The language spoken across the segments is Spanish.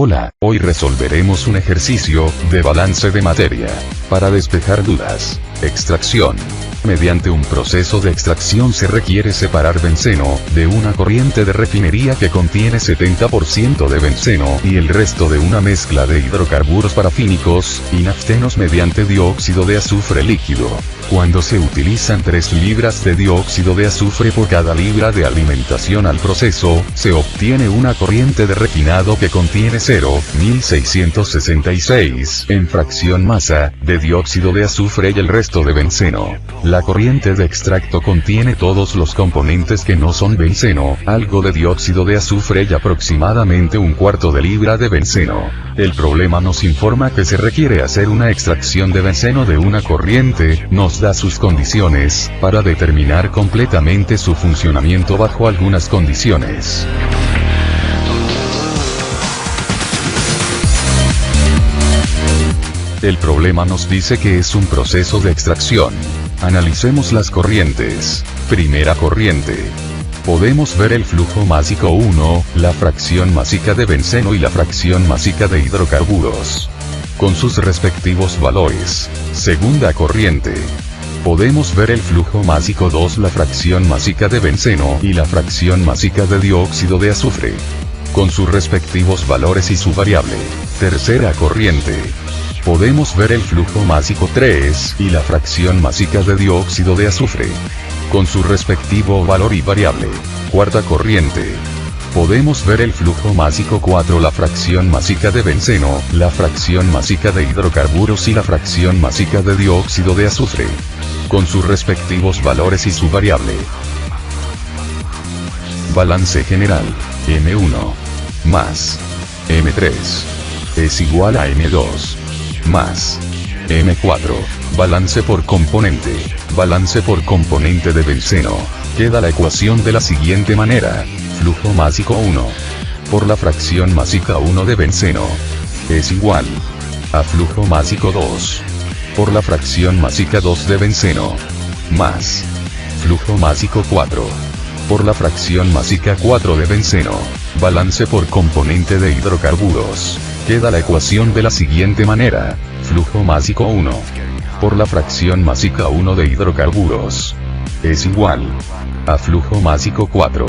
Hola, hoy resolveremos un ejercicio de balance de materia. Para despejar dudas. Extracción. Mediante un proceso de extracción se requiere separar benceno de una corriente de refinería que contiene 70% de benceno y el resto de una mezcla de hidrocarburos parafínicos y naftenos mediante dióxido de azufre líquido. Cuando se utilizan 3 libras de dióxido de azufre por cada libra de alimentación al proceso, se obtiene una corriente de refinado que contiene 0,1666 en fracción masa de dióxido de azufre y el resto de benceno. La corriente de extracto contiene todos los componentes que no son benceno, algo de dióxido de azufre y aproximadamente un cuarto de libra de benceno. El problema nos informa que se requiere hacer una extracción de benceno de una corriente, nos da sus condiciones, para determinar completamente su funcionamiento bajo algunas condiciones. El problema nos dice que es un proceso de extracción. Analicemos las corrientes. Primera corriente. Podemos ver el flujo másico 1, la fracción másica de benceno y la fracción másica de hidrocarburos, con sus respectivos valores. Segunda corriente. Podemos ver el flujo másico 2, la fracción másica de benceno y la fracción másica de dióxido de azufre, con sus respectivos valores y su variable. Tercera corriente. Podemos ver el flujo másico 3 y la fracción másica de dióxido de azufre, con su respectivo valor y variable. Cuarta corriente. Podemos ver el flujo másico 4, la fracción másica de benceno, la fracción másica de hidrocarburos y la fracción másica de dióxido de azufre, con sus respectivos valores y su variable. Balance general. M1 más M3 es igual a M2 más M4. Balance por componente. Balance por componente de benceno. Queda la ecuación de la siguiente manera. Flujo másico 1 por la fracción másica 1 de benceno es igual a flujo másico 2 por la fracción másica 2 de benceno más flujo másico 4 por la fracción másica 4 de benceno. Balance por componente de hidrocarburos. Queda la ecuación de la siguiente manera. Flujo másico 1 por la fracción másica 1 de hidrocarburos es igual a flujo másico 4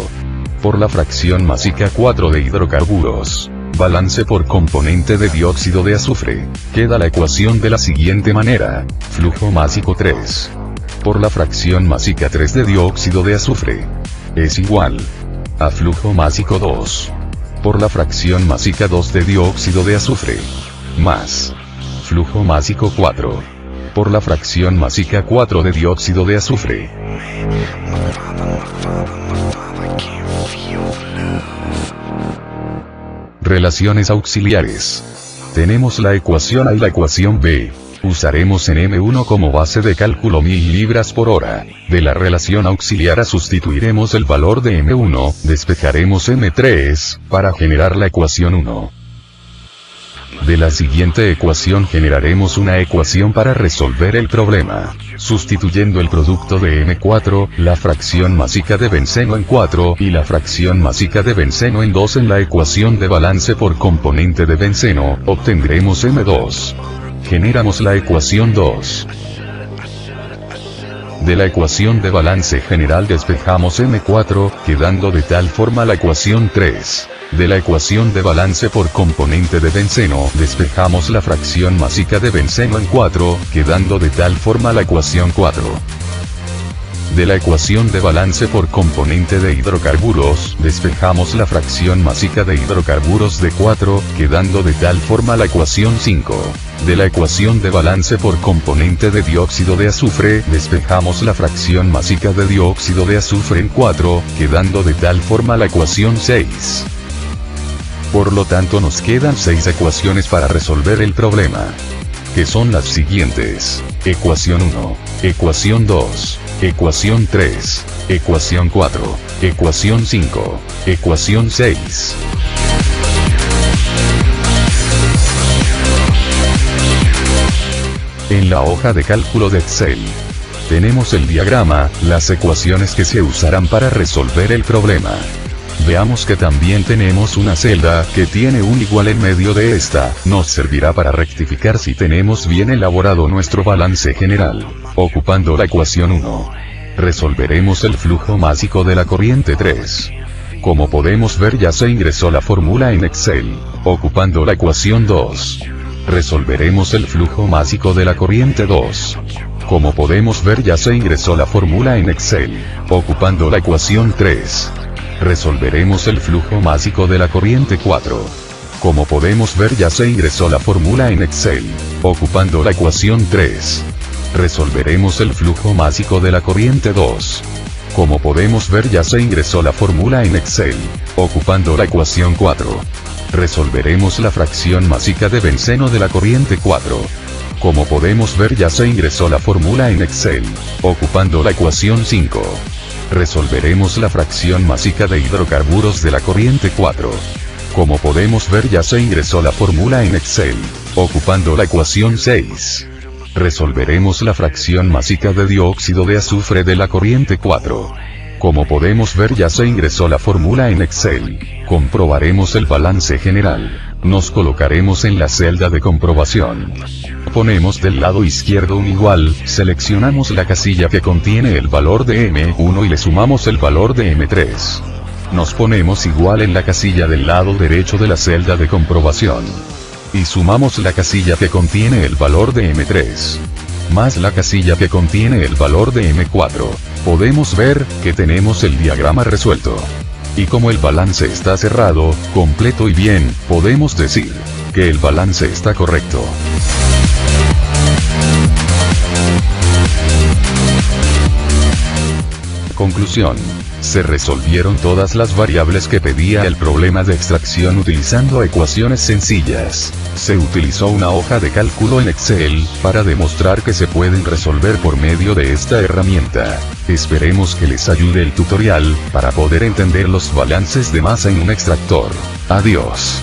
por la fracción másica 4 de hidrocarburos. Balance por componente de dióxido de azufre. Queda la ecuación de la siguiente manera. Flujo másico 3 por la fracción másica 3 de dióxido de azufre es igual a flujo másico 2 por la fracción másica 2 de dióxido de azufre más flujo másico 4 por la fracción másica 4 de dióxido de azufre. Relaciones auxiliares. Tenemos la ecuación A y la ecuación B. Usaremos en M1 como base de cálculo 1000 libras por hora. De la relación auxiliar A sustituiremos el valor de M1, despejaremos M3, para generar la ecuación 1. De la siguiente ecuación generaremos una ecuación para resolver el problema. Sustituyendo el producto de M4, la fracción másica de benceno en 4 y la fracción másica de benceno en 2 en la ecuación de balance por componente de benceno, obtendremos M2. Generamos la ecuación 2. De la ecuación de balance general despejamos M4, quedando de tal forma la ecuación 3. De la ecuación de balance por componente de benceno despejamos la fracción másica de benceno en 4, quedando de tal forma la ecuación 4. De la ecuación de balance por componente de hidrocarburos despejamos la fracción másica de hidrocarburos de 4, quedando de tal forma la ecuación 5. De la ecuación de balance por componente de dióxido de azufre despejamos la fracción másica de dióxido de azufre en 4, quedando de tal forma la ecuación 6. Por lo tanto nos quedan 6 ecuaciones para resolver el problema, que son las siguientes: ecuación 1, ecuación 2, ecuación 3, ecuación 4, ecuación 5, ecuación 6. En la hoja de cálculo de Excel tenemos el diagrama, las ecuaciones que se usarán para resolver el problema. Veamos que también tenemos una celda, que tiene un igual en medio de esta, nos servirá para rectificar si tenemos bien elaborado nuestro balance general. Ocupando la ecuación 1. Resolveremos el flujo másico de la corriente 3. Como podemos ver ya se ingresó la fórmula en Excel. Ocupando la ecuación 2. Resolveremos el flujo másico de la corriente 2. Como podemos ver ya se ingresó la fórmula en Excel. Ocupando la ecuación 3. Resolveremos el flujo másico de la corriente 4. Como podemos ver ya se ingresó la fórmula en Excel. Ocupando la ecuación 3. Resolveremos el flujo másico de la corriente 2. Como podemos ver ya se ingresó la fórmula en Excel. Ocupando la ecuación 4. Resolveremos la fracción másica de benceno de la corriente 4. Como podemos ver ya se ingresó la fórmula en Excel. Ocupando la ecuación 5. Resolveremos la fracción másica de hidrocarburos de la corriente 4. Como podemos ver ya se ingresó la fórmula en Excel. Ocupando la ecuación 6. Resolveremos la fracción másica de dióxido de azufre de la corriente 4. Como podemos ver ya se ingresó la fórmula en Excel. Comprobaremos el balance general. Nos colocaremos en la celda de comprobación. Ponemos del lado izquierdo un igual, seleccionamos la casilla que contiene el valor de M1 y le sumamos el valor de M3. Nos ponemos igual en la casilla del lado derecho de la celda de comprobación. Y sumamos la casilla que contiene el valor de M3. Más la casilla que contiene el valor de M4. Podemos ver que tenemos el diagrama resuelto. Y como el balance está cerrado, completo y bien, podemos decir que el balance está correcto. Conclusión. Se resolvieron todas las variables que pedía el problema de extracción utilizando ecuaciones sencillas. Se utilizó una hoja de cálculo en Excel, para demostrar que se pueden resolver por medio de esta herramienta. Esperemos que les ayude el tutorial, para poder entender los balances de masa en un extractor. Adiós.